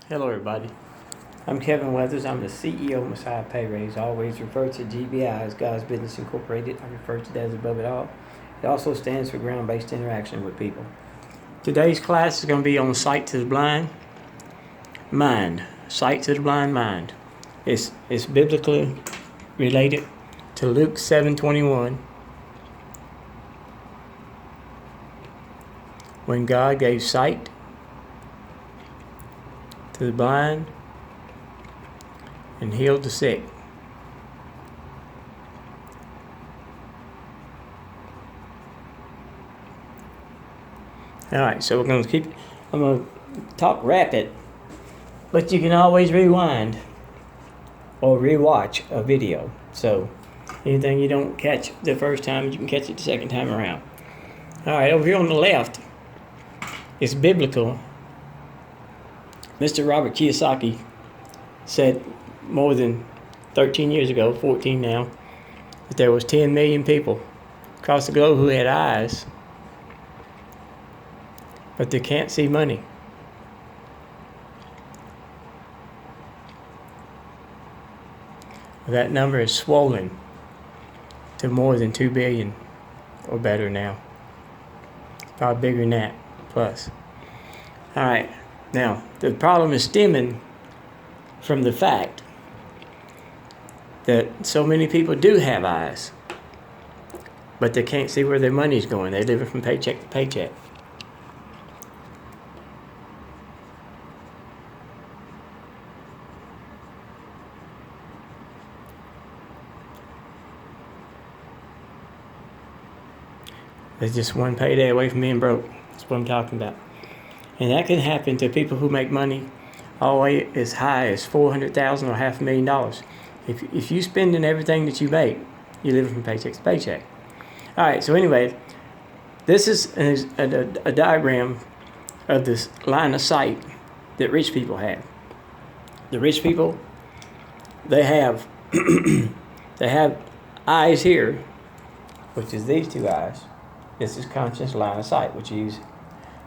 Hello, everybody. I'm Kevin Weathers. I'm the CEO of Messiah Pay Raise. I always refer to GBI as God's Business Incorporated. I refer to that as above it all. It also stands for ground-based interaction with people. Today's class is going to be on sight to the blind mind. Sight to the blind mind. It's biblically related to Luke 7:21. When God gave sight to the blind and healed the sick. All right, so I'm going to talk rapid, but you can always rewind or rewatch a video. So anything you don't catch the first time, you can catch it the second time around. All right, over here on the left, it's biblical. Mr. Robert Kiyosaki said more than 13 years ago, 14 now, that there was 10 million people across the globe who had eyes, but they can't see money. That number is swollen to more than 2 billion or better now. Probably bigger than that, plus. All right, now the problem is stemming from the fact that so many people do have eyes, but they can't see where their money's going. They're living from paycheck to paycheck. There's just one payday away from being broke. That's what I'm talking about. And that can happen to people who make money all the way as high as $400,000 or $500,000. If you spending everything that you make, you're living from paycheck to paycheck. All right, so anyway, this is a diagram of this line of sight that rich people have. The rich people, they have they have eyes here, which is these two eyes. This is conscious line of sight, which you use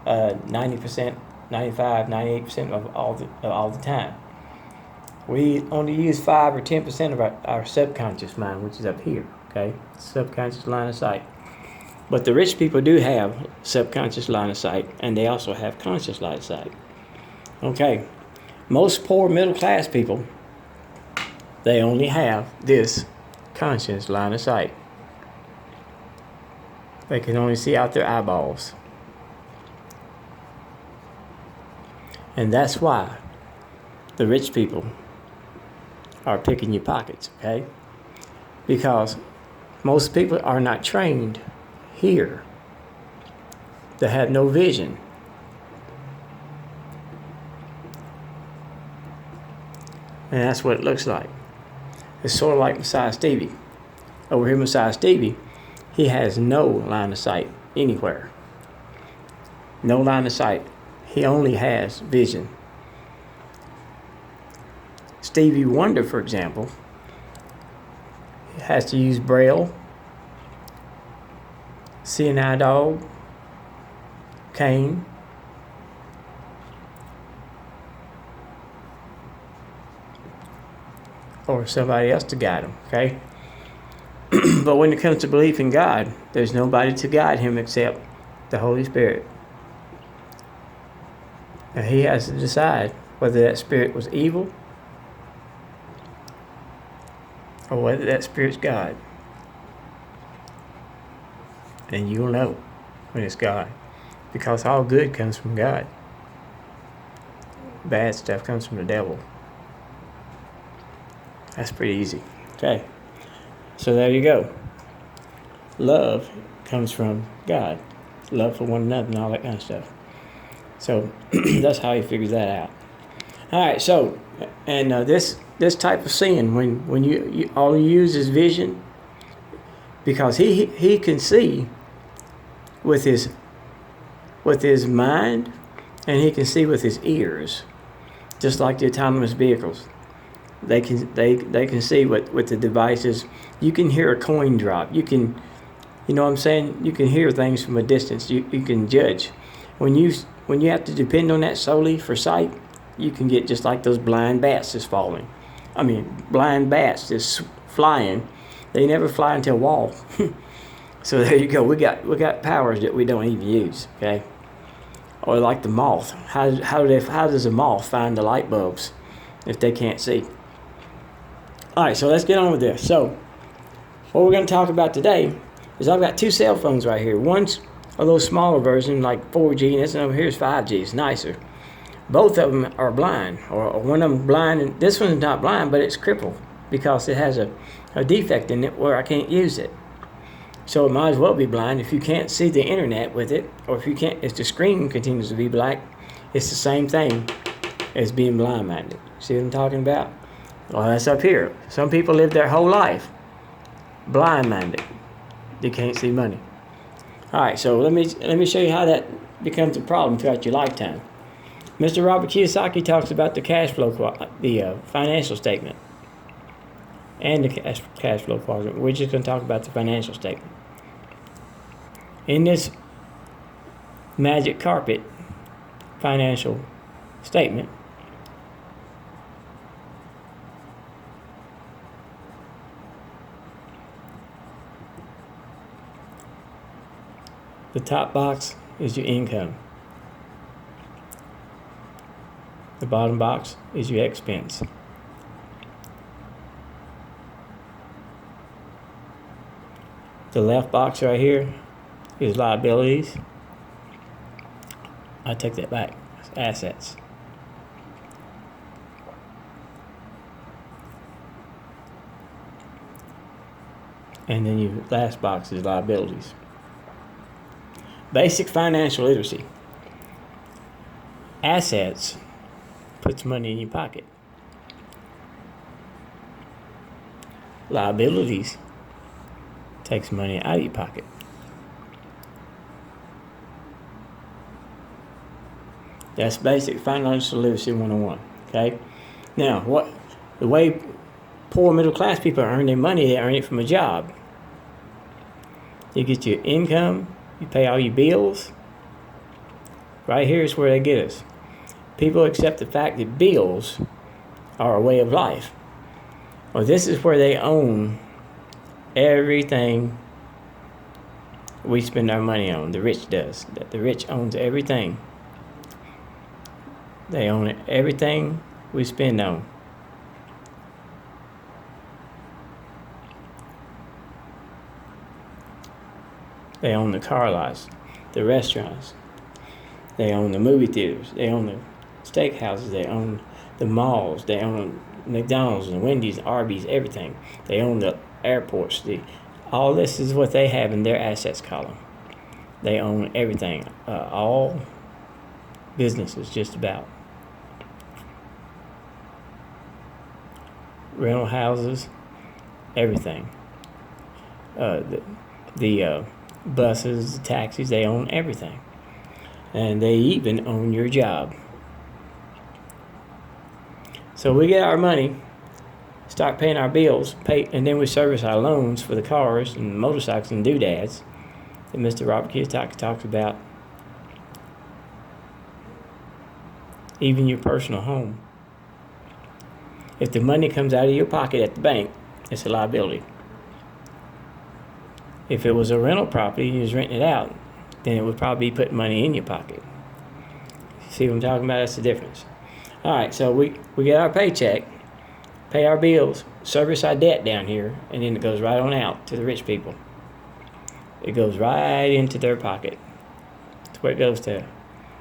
90%, 95, 98% of all the time. We only use 5 or 10% of our subconscious mind, which is up here, okay? Subconscious line of sight. But the rich people do have subconscious line of sight, and they also have conscious line of sight. Okay, most poor middle class people, they only have this conscious line of sight. They can only see out their eyeballs. And that's why the rich people are picking your pockets, okay? Because most people are not trained here. They have no vision. And that's what it looks like. It's sort of like Messiah Stevie. Over here, Messiah Stevie, he has no line of sight anywhere. No line of sight. He only has vision. Stevie Wonder, for example, has to use Braille, seeing eye dog, cane, or somebody else to guide him, okay? But when it comes to belief in God, there's nobody to guide him except the Holy Spirit. And he has to decide whether that spirit was evil or whether that spirit's God. And you'll know when it's God, because all good comes from God. Bad stuff comes from the devil. That's pretty easy. Okay. So there you go. Love comes from God. Love for one another and all that kind of stuff. So that's how he figures that out. All right. So, and this type of seeing, when you all you use is vision, because he can see with his mind, and he can see with his ears, just like the autonomous vehicles. They can see with the devices. You can hear a coin drop. You know what I'm saying? You can hear things from a distance. You can judge. When you have to depend on that solely for sight, you can get just like those blind bats just falling. I mean, blind bats just flying. They never fly into a wall. So there you go. We got powers that we don't even use. Okay. Or like the moth. How does a moth find the light bulbs if they can't see? All right. So let's get on with this. So what we're going to talk about today is I've got 2 cell phones right here. One's a little smaller version, like 4G, and this one over here is 5G. It's nicer. Both of them are blind, or one of them blind, and this one's not blind, but it's crippled because it has a defect in it where I can't use it. So it might as well be blind. If you can't see the internet with it, or if the screen continues to be black, it's the same thing as being blind-minded. See what I'm talking about? Well, that's up here. Some people live their whole life blind-minded. They can't see money. All right, so let me show you how that becomes a problem throughout your lifetime. Mr. Robert Kiyosaki talks about the cash flow, the financial statement, and the cash flow quadrant. We're just going to talk about the financial statement. In this magic carpet financial statement, the top box is your income. The bottom box is your expense. The left box right here is liabilities. I take that back. It's assets. And then your last box is liabilities. Basic financial literacy. Assets puts money in your pocket. Liabilities takes money out of your pocket. That's basic financial literacy 101. Okay? Now, the way poor middle class people earn their money, they earn it from a job. You get your income, you pay all your bills. Right here is where they get us. People accept the fact that bills are a way of life. Well, this is where they own everything we spend our money on. The rich does. The rich owns everything. They own it, everything we spend on. They own the car lots, the restaurants. They own the movie theaters. They own the steakhouses. They own the malls. They own McDonald's and Wendy's, Arby's, everything. They own the airports. All this is what they have in their assets column. They own everything. All businesses, just about. Rental houses, everything. The buses, the taxis, they own everything. And they even own your job. So we get our money, start paying our bills, and then we service our loans for the cars and motorcycles and doodads that Mr. Robert Kiyosaki talks about. Even your personal home. If the money comes out of your pocket at the bank, it's a liability. If it was a rental property and you was renting it out, then it would probably be putting money in your pocket. See what I'm talking about? That's the difference. All right, so we get our paycheck, pay our bills, service our debt down here, and then it goes right on out to the rich people. It goes right into their pocket. That's where it goes to.